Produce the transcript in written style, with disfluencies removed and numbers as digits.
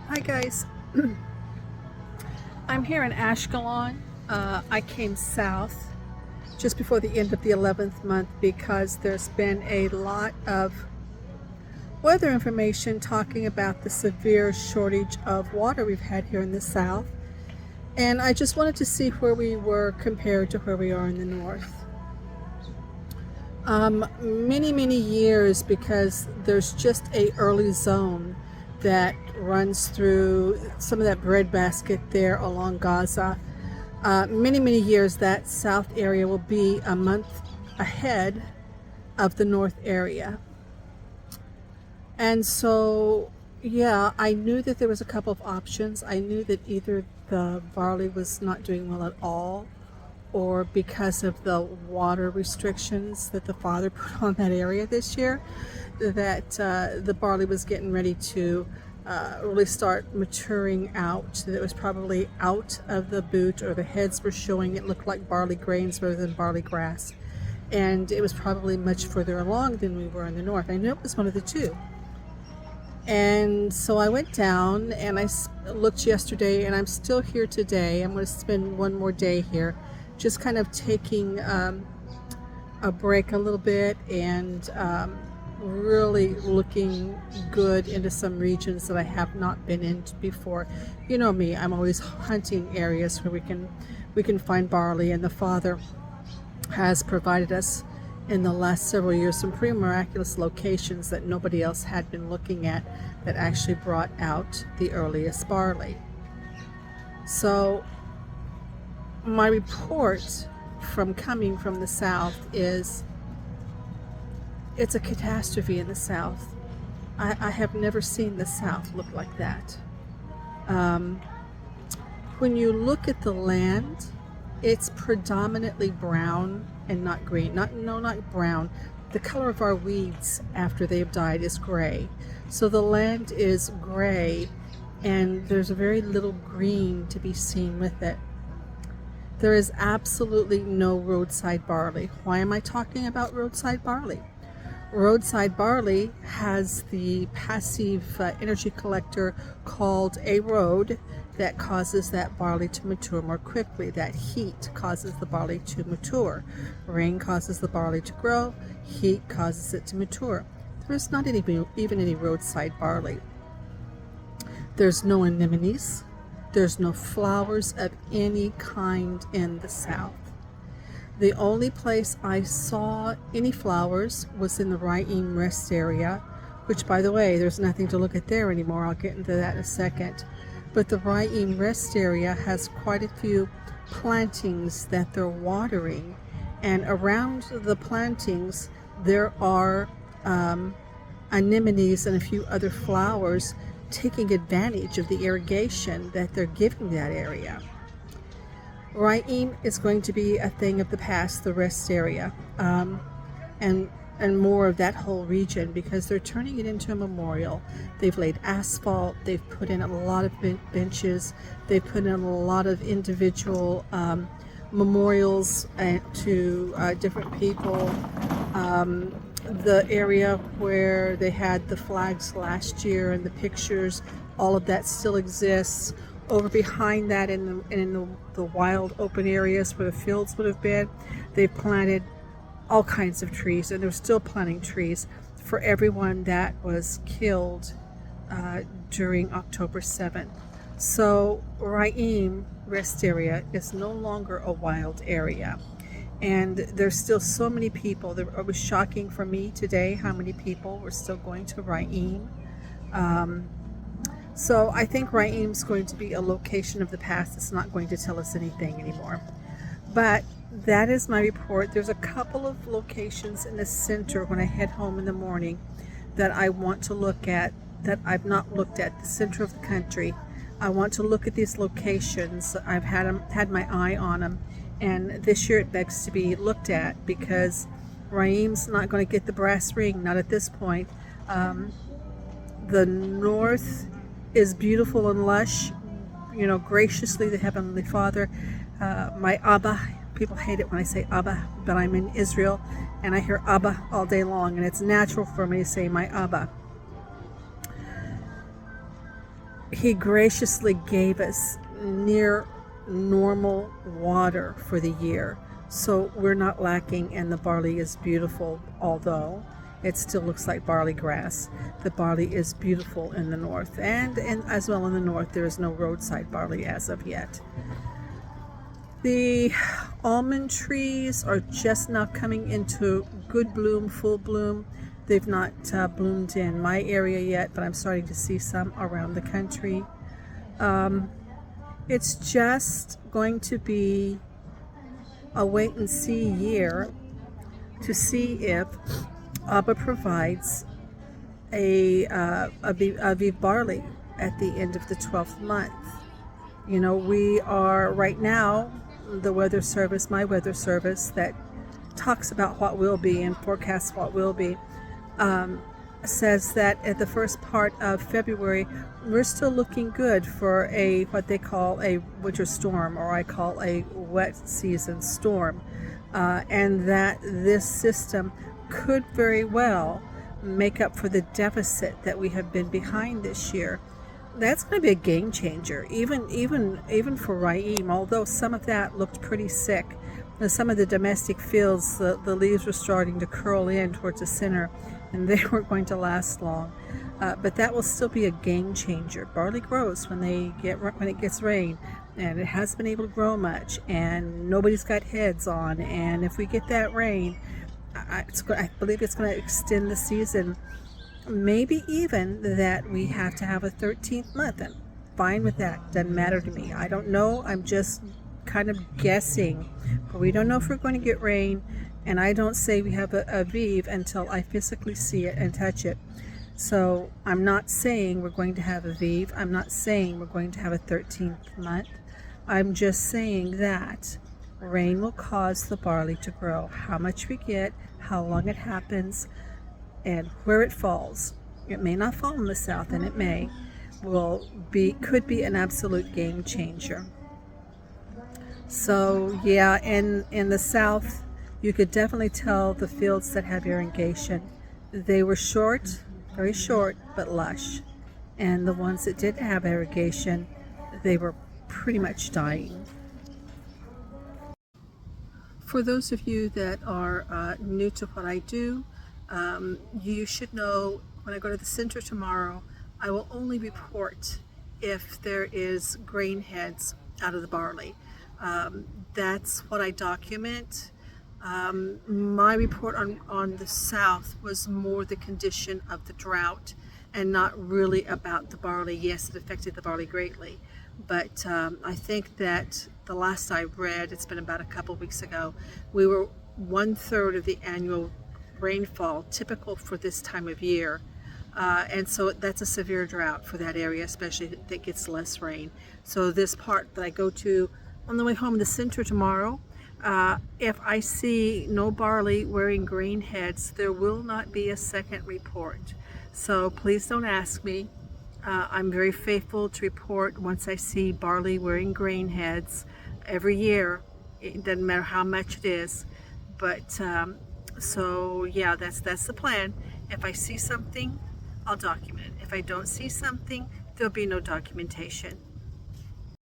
Hi guys, I'm here in Ashkelon. I came south just before the end of the 11th month because there's been a lot of weather information talking about the severe shortage of water we've had here in the south. And I just wanted to see where we were compared to where we are in the north. Many years, because there's just a early zone that runs through some of that breadbasket there along Gaza. Many years that south area will be a month ahead of the north area. And so, yeah, I knew that there was a couple of options. I knew that either the barley was not doing well at all, or because of the water restrictions that the father put on that area this year, that the barley was getting ready to really start maturing out, that it was probably out of the boot, or the heads were showing it looked like barley grains rather than barley grass. And it was probably much further along than we were in the north. I knew it was one of the two. And so I went down and I looked yesterday, and I'm still here today. I'm going to spend one more day here, just kind of taking a break a little bit and really looking good into some regions that I have not been into before. You know me, I'm always hunting areas where we can find barley, and the Father has provided us in the last several years some pretty miraculous locations that nobody else had been looking at, that actually brought out the earliest barley. So my report from coming from the south is it's a catastrophe in the south. I have never seen the south look like that. When you look at the land, it's predominantly brown and not green. Not brown. The color of our weeds after they've died is gray. So the land is gray, and there's very little green to be seen with it. There is absolutely no roadside barley. Why am I talking about roadside barley? Roadside barley has the passive energy collector called a road that causes that barley to mature more quickly. That heat causes the barley to mature. Rain causes the barley to grow. Heat causes it to mature. There's not even any roadside barley. There's no anemones. There's no flowers of any kind in the south. The only place I saw any flowers was in the Raim rest area, which, by the way, there's nothing to look at there anymore. I'll get into that in a second. But the Raim rest area has quite a few plantings that they're watering, and around the plantings there are anemones and a few other flowers taking advantage of the irrigation that they're giving that area. Raim is going to be a thing of the past, the rest area, and more of that whole region, because they're turning it into a memorial. They've laid asphalt, they've put in a lot of benches, they've put in a lot of individual memorials to different people. The area where they had the flags last year and the pictures, all of that still exists. Over behind that, in the wild open areas where the fields would have been, they've planted all kinds of trees, and they're still planting trees for everyone that was killed during October 7th. So Raim rest area is no longer a wild area, and there's still so many people. It was shocking for me today how many people were still going to Raim. So I think Raim's going to be a location of the past. It's not going to tell us anything anymore. But that is my report. There's a couple of locations in the center when I head home in the morning that I want to look at, that I've not looked at, the center of the country. I want to look at these locations. I've had my eye on them, and this year it begs to be looked at, because Raim's not going to get the brass ring, not at this point. The north is beautiful and lush, graciously the Heavenly Father. My Abba, people hate it when I say Abba, but I'm in Israel and I hear Abba all day long, and it's natural for me to say my Abba. He graciously gave us near normal water for the year. So we're not lacking, and the barley is beautiful, although it still looks like barley grass. The barley is beautiful in the north, and as well in the north, there is no roadside barley as of yet. The almond trees are just now coming into good bloom, full bloom. They've not bloomed in my area yet, but I'm starting to see some around the country. It's just going to be a wait and see year to see if Abba provides a Aviv barley at the end of the 12th month. You know, we are right now, the weather service, my weather service that talks about what will be and forecasts what will be, says that at the first part of February, we're still looking good for a what they call a winter storm, or I call a wet season storm, and that this system could very well make up for the deficit that we have been behind this year. That's going to be a game changer, even for Raim. Although some of that looked pretty sick, some of the domestic fields, the leaves were starting to curl in towards the center, and they weren't going to last long. But that will still be a game changer. Barley grows when it gets rain, and it hasn't been able to grow much, and nobody's got heads on. And if we get that rain, I believe it's going to extend the season. Maybe even that we have to have a 13th month. I'm fine with that. Doesn't matter to me. I don't know. I'm just kind of guessing. But we don't know if we're going to get rain. And I don't say we have a Aviv until I physically see it and touch it. So I'm not saying we're going to have a Aviv. I'm not saying we're going to have a 13th month. I'm just saying that rain will cause the barley to grow. How much we get, how long it happens, and where it falls. It may not fall in the south, and it could be an absolute game changer. So yeah, in the south, you could definitely tell the fields that have irrigation. They were short, very short, but lush. And the ones that did have irrigation, they were pretty much dying. For those of you that are new to what I do, you should know when I go to the center tomorrow, I will only report if there is grain heads out of the barley. That's what I document. My report on the south was more the condition of the drought and not really about the barley. Yes, it affected the barley greatly, but I think that the last I read, it's been about a couple weeks ago, we were 1/3 of the annual rainfall typical for this time of year, and so that's a severe drought for that area, especially that gets less rain. So this part that I go to on the way home in the center tomorrow, if I see no barley wearing grain heads, there will not be a second report. So please don't ask me. I'm very faithful to report once I see barley wearing grain heads every year. It doesn't matter how much it is, but so yeah, that's the plan. If I see something, I'll document it. If I don't see something, there'll be no documentation.